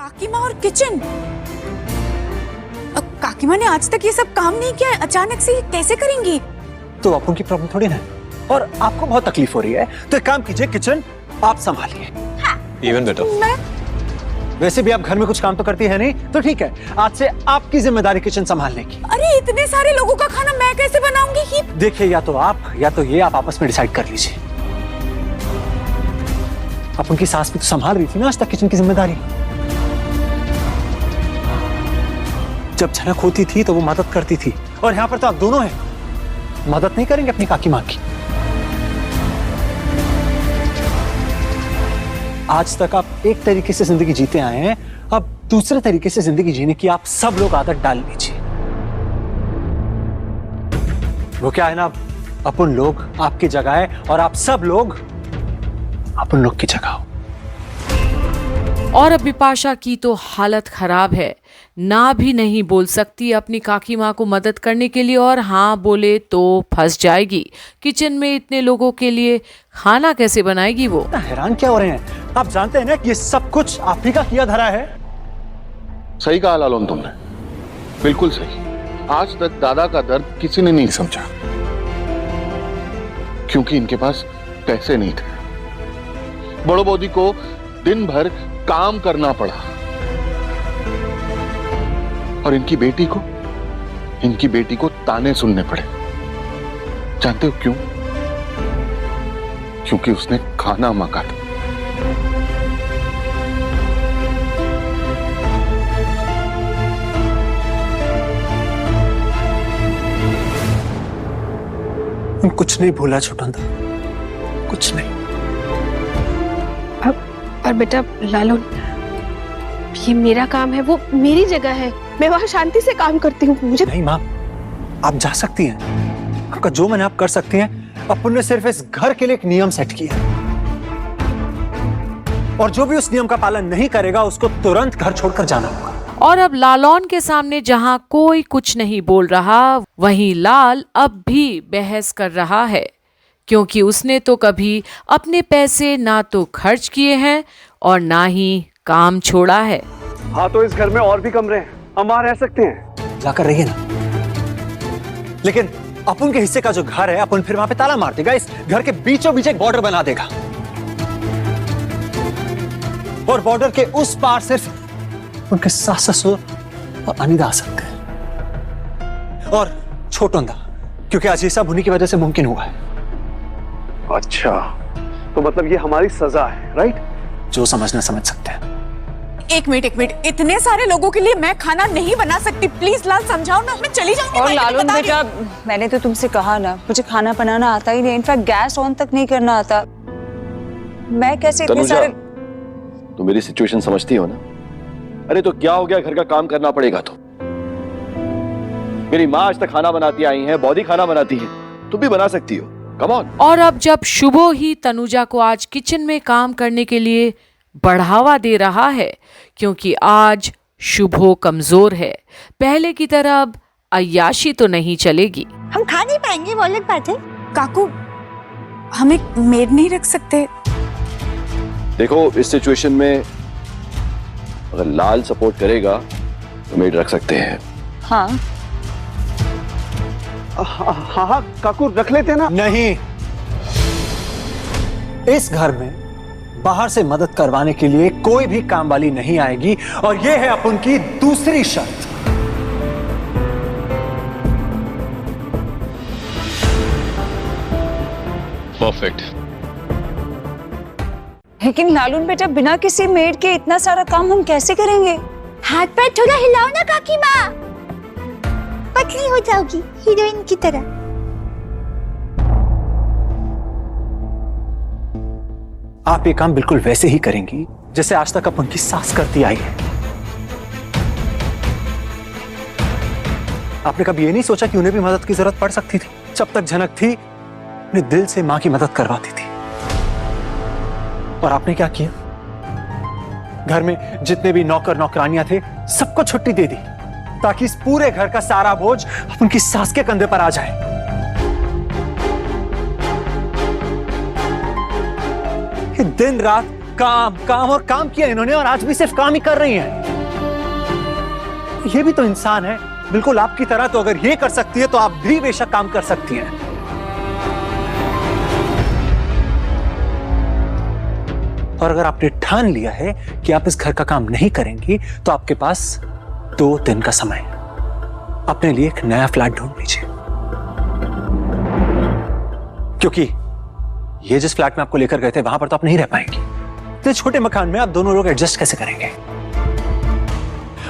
काकी माँ और किचन। काकी माँ ने आज तक ये सब काम नहीं किया है, अचानक से ये कैसे करेंगी? तो आप उनकी प्रॉब्लम थोड़ी ना है, और आपको बहुत तकलीफ हो रही है तो एक काम कीजिए, किचन आप संभालिए। Even better. मैं वैसे भी आप घर में कुछ काम तो करती है नहीं, तो ठीक है, आज से आपकी जिम्मेदारी किचन संभालने की। अरे इतने सारे लोगों का खाना मैं कैसे बनाऊंगी? ये देखिए, या तो आप या तो ये आप आपस में डिसाइड कर लीजिए। आप उनकी सास भी तो संभाल रही थी ना आज तक किचन की जिम्मेदारी। जब झनक होती थी तो वो मदद करती थी, और यहाँ पर तो आप दोनों हैं, मदद नहीं करेंगे अपनी काकी माँ की। आज तक आप एक तरीके से जिंदगी जीते आए हैं, अब दूसरे तरीके से जिंदगी जीने की आप सब लोग आदत डाल लीजिए। वो क्या है ना, अपन लोग आपकी जगह है और आप सब लोग अपन लोग की जगह हो। और अब बिपाशा की तो हालत खराब है, ना भी नहीं बोल सकती अपनी काकी माँ को मदद करने के लिए, और हाँ बोले तो फंस जाएगी। किचन में इतने लोगों के लिए खाना कैसे बनाएगी वो? हैरान क्या हो रहे हैं? आप जानते हैं ना कि ये सब कुछ आप ही का किया धरा है। सही कहा लालोन तुमने, बिल्कुल सही। आज तक दादा का दर्द किसी ने नहीं समझा, क्योंकि इनके पास पैसे नहीं थे। बड़ो बौदी को दिन भर काम करना पड़ा, और इनकी बेटी को ताने सुनने पड़े। जानते हो क्यों? क्योंकि उसने खाना मांगा था। कुछ नहीं भूला छोटंदा, कुछ नहीं। और बेटा लालून, ये मेरा काम है, वो मेरी जगह है, मैं वहां शांति से काम करती हूँ। मुझे नहीं माँ, आप जा सकती हैं, आपका जो मन आप कर सकती हैं। अपन ने सिर्फ इस घर के लिए एक नियम सेट किया, और जो भी उस नियम का पालन नहीं करेगा उसको तुरंत घर छोड़कर जाना होगा। और अब लालौन के सामने जहाँ कोई कुछ नहीं बोल रहा, वहीं लाल अब भी बहस कर रहा है, क्योंकि उसने तो कभी अपने पैसे ना तो खर्च किए हैं और ना ही काम छोड़ा है। हाँ, तो इस घर में और भी कमरे हैं, हम वहां रह सकते हैं। जाकर रहिए ना, लेकिन अपन के हिस्से का जो घर है अपन फिर वहां पे ताला मार देगा, इस घर के बीचों बीच एक बॉर्डर बना देगा, और बॉर्डर के उस पार सिर्फ उनके सास ससुर और अनिदा आ सकते हैं, और छोटंदा, क्योंकि आज ये सब उन्हीं की वजह से मुमकिन हुआ है। अच्छा, तो मतलब ये हमारी सजा है, राइट? जो समझना समझ सकते हैं। एक मिनट, इतने सारे लोगों के लिए मैं खाना नहीं बना सकती। प्लीज लाल समझाओ ना, मैं चली जाऊंगी। और लालून बेटा, मैंने तो तुमसे कहा ना, मुझे खाना बनाना आता ही नहीं, इनफैक्ट गैस ऑन तक नहीं करना आता। मैं कैसे इतने सारे। तो मेरी सिचुएशन समझती हो ना? अरे तो क्या हो गया, घर का काम करना पड़ेगा तो। मेरी माँ आज तक खाना बनाती आई है, बॉडी खाना बनाती है, तुम भी बना सकती हो। Come on. और अब जब शुभो ही तनुजा को आज किचन में काम करने के लिए बढ़ावा दे रहा है, क्योंकि आज शुभो कमजोर है, पहले की तरह अब अय्याशी तो नहीं चलेगी। हम खा नहीं पाएंगे, वो अलग बात है। काकू, हम एक मेड नहीं रख सकते? देखो, इस सिचुएशन में अगर लाल सपोर्ट करेगा तो मेड रख सकते हैं। हाँ हाँ, काकू रख लेते ना। नहीं, इस घर में बाहर से मदद करवाने के लिए कोई भी काम वाली नहीं आएगी, और यह है अपन की दूसरी शर्त। परफेक्ट। लेकिन लालून बेटा, बिना किसी मेड के इतना सारा काम हम कैसे करेंगे? हाथ पैर थोड़ा हिलाओ ना काकी माँ, पतली हो जाओगी हीरोइन की तरह। आप ये काम बिल्कुल वैसे ही करेंगी जैसे आज तक अपन की सास करती आई है। आपने कभी ये नहीं सोचा कि उन्हें भी मदद की जरूरत पड़ सकती थी? जब तक झनक थी अपने दिल से मां की मदद करवाती थी, और आपने क्या किया? घर में जितने भी नौकर नौकरानियां थे सबको छुट्टी दे दी, ताकि इस पूरे घर का सारा बोझ उनकी सास के कंधे पर आ जाए। दिन रात काम काम और काम किया इन्होंने, और आज भी सिर्फ काम ही कर रही हैं। ये भी तो इंसान है बिल्कुल आपकी तरह, तो अगर ये कर सकती है तो आप भी बेशक काम कर सकती हैं। और अगर आपने ठान लिया है कि आप इस घर का काम नहीं करेंगी तो आपके पास 2 दिन का समय है। अपने लिए एक नया फ्लैट ढूंढ लीजिए, क्योंकि ये जिस फ्लैट में आपको लेकर गए थे वहां पर तो आप नहीं रह पाएंगी। इतने छोटे मकान में आप दोनों लोग एडजस्ट कैसे करेंगे?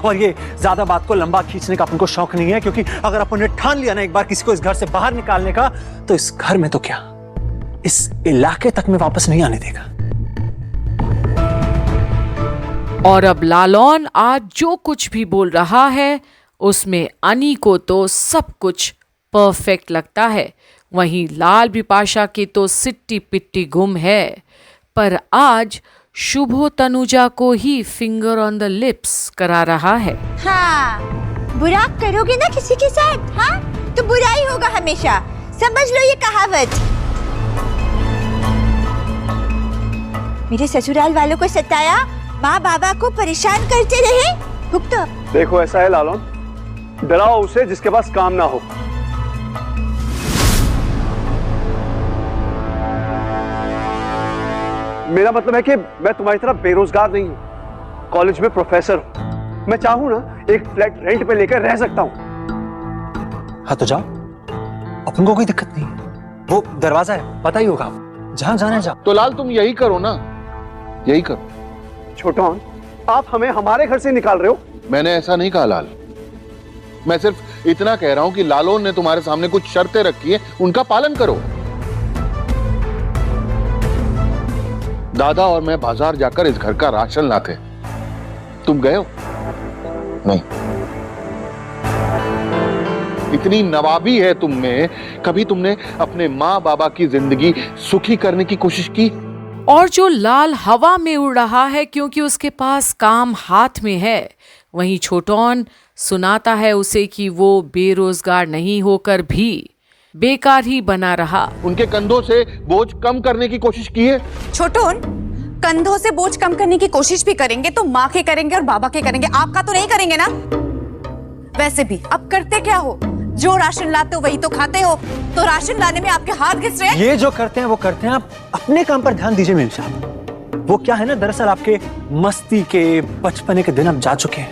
और ये ज्यादा बात को लंबा खींचने का आपको शौक नहीं है, क्योंकि अगर आपने ठान लिया ना एक बार किसी को इस घर से बाहर निकालने का, तो इस घर में तो क्या, इस इलाके तक में वापस नहीं आने देगा। और अब लालौन आज जो कुछ भी बोल रहा है उसमें अनी को तो सब कुछ परफेक्ट लगता है। वहीं लाल बिपाशा के तो सिट्टी पिट्टी गुम है, पर आज शुभो तनुजा को ही फिंगर ऑन द लिप्स करा रहा है। हाँ, बुरा करोगे ना किसी के साथ, हाँ, तो बुरा ही होगा हमेशा। समझ लो ये कहावत। मेरे ससुराल वालों को सताया, माँ बाबा को परेशान करते रहे, भुगतो। देखो ऐसा है लालौन, डराओ उसे जिसके पास काम ना हो। मेरा मतलब है कि मैं तुम्हारी तरह बेरोजगार नहीं हूं, कॉलेज में प्रोफेसर हूं। मैं चाहूं ना एक फ्लैट रेंट पे लेकर रह सकता हूं। हाँ तो जाओ, अपन को कोई दिक्कत नहीं है। वो दरवाजा है, पता ही होगा, जहां जाना है जाओ। तो लाल तुम यही करो ना, यही करो। छोटोन, आप हमें हमारे घर से निकाल रहे हो? मैंने ऐसा नहीं कहा लाल, मैं सिर्फ इतना कह रहा हूं कि लालौन ने तुम्हारे सामने कुछ शर्तें रखी है, उनका पालन करो। दादा और मैं बाजार जाकर इस घर का राशन लाते, तुम गए हो? नहीं। इतनी नवाबी है तुम में, कभी तुमने अपने माँ बाबा की जिंदगी सुखी करने की कोशिश की? और जो लाल हवा में उड़ रहा है क्योंकि उसके पास काम हाथ में है, वहीं छोटौन सुनाता है उसे कि वो बेरोजगार नहीं होकर भी बेकार ही बना रहा। उनके कंधों से बोझ कम करने की कोशिश की है? छोटून, कंधों से बोझ कम करने की कोशिश भी करेंगे तो माँ के करेंगे और बाबा के करेंगे, आपका तो नहीं करेंगे ना। वैसे भी अब करते क्या हो, जो राशन लाते हो वही तो खाते हो, तो राशन लाने में आपके हाथ घिस रहे हैं। ये जो करते हैं वो करते हैं, आप अपने काम पर ध्यान दीजिए मेरे साहब। वो क्या है ना, दरअसल आपके मस्ती के बचपने के दिन अब जा चुके हैं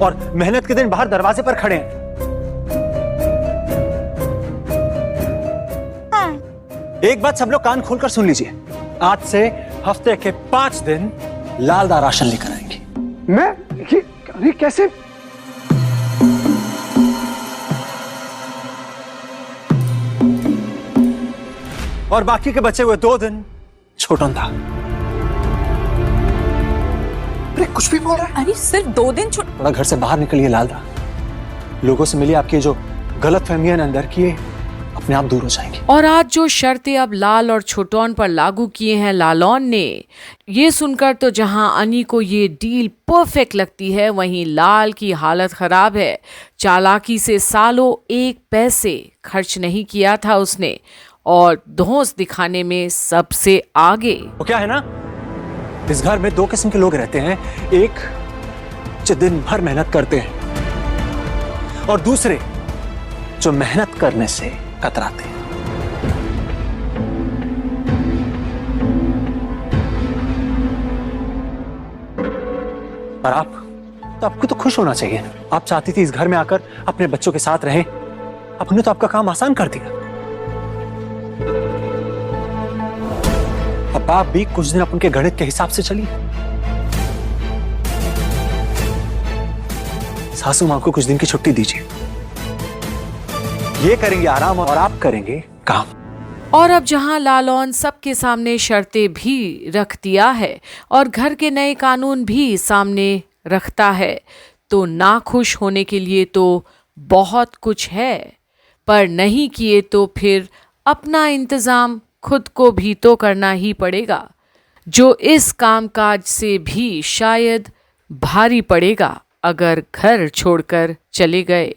और मेहनत के दिन बाहर दरवाजे पर खड़े हैं। हाँ। एक बात सब लोग कान खोलकर सुन लीजिए, आज से हफ्ते के 5 दिन लालदार राशन लेकर आएंगे। मैं ये कैसे? और बाकी के बचे हुए 2 दिन छोटन था। अरे कुछ भी बोल रहा है। अरे सिर्फ 2 दिन थोड़ा घर से बाहर निकलिए लालदा, लोगों से मिलिए, आपकी जो गलतफहमियां अंदर की अपने आप दूर हो जाएंगी। और आज जो शर्तें अब लाल और छोटौन पर लागू किए हैं लालौन ने, ये सुनकर तो जहां अनी को ये डील परफेक्ट लगती है, वहीं लाल की हालत खराब है। चालाकी से सालों 1 पैसे खर्च नहीं किया था उसने, और धौंस दिखाने में सबसे आगे। वो क्या है ना, इस घर में 2 किस्म के लोग रहते हैं, एक जो दिन भर मेहनत करते हैं और दूसरे जो मेहनत करने से कतराते हैं। और आपको तो खुश होना चाहिए ना, आप चाहती थी इस घर में आकर अपने बच्चों के साथ रहें, आपने तो आपका काम आसान कर दिया। अब आप भी कुछ दिन अपन के गणित के हिसाब से चलिए। सासू मां को कुछ दिन की छुट्टी दीजिए, ये करेंगे आराम और आप करेंगे काम। और अब जहां लालौन सबके सामने शर्तें भी रख दिया है और घर के नए कानून भी सामने रखता है, तो नाखुश होने के लिए तो बहुत कुछ है, पर नहीं किए तो फिर अपना इंतजाम खुद को भी तो करना ही पड़ेगा, जो इस कामकाज से भी शायद भारी पड़ेगा अगर घर छोड़कर चले गए।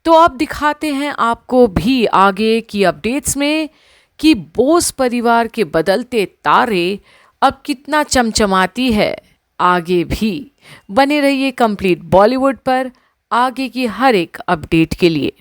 तो अब दिखाते हैं आपको भी आगे की अपडेट्स में कि बोस परिवार के बदलते तारे अब कितना चमचमाती है। आगे भी बने रहिए कंप्लीट बॉलीवुड पर आगे की हर एक अपडेट के लिए।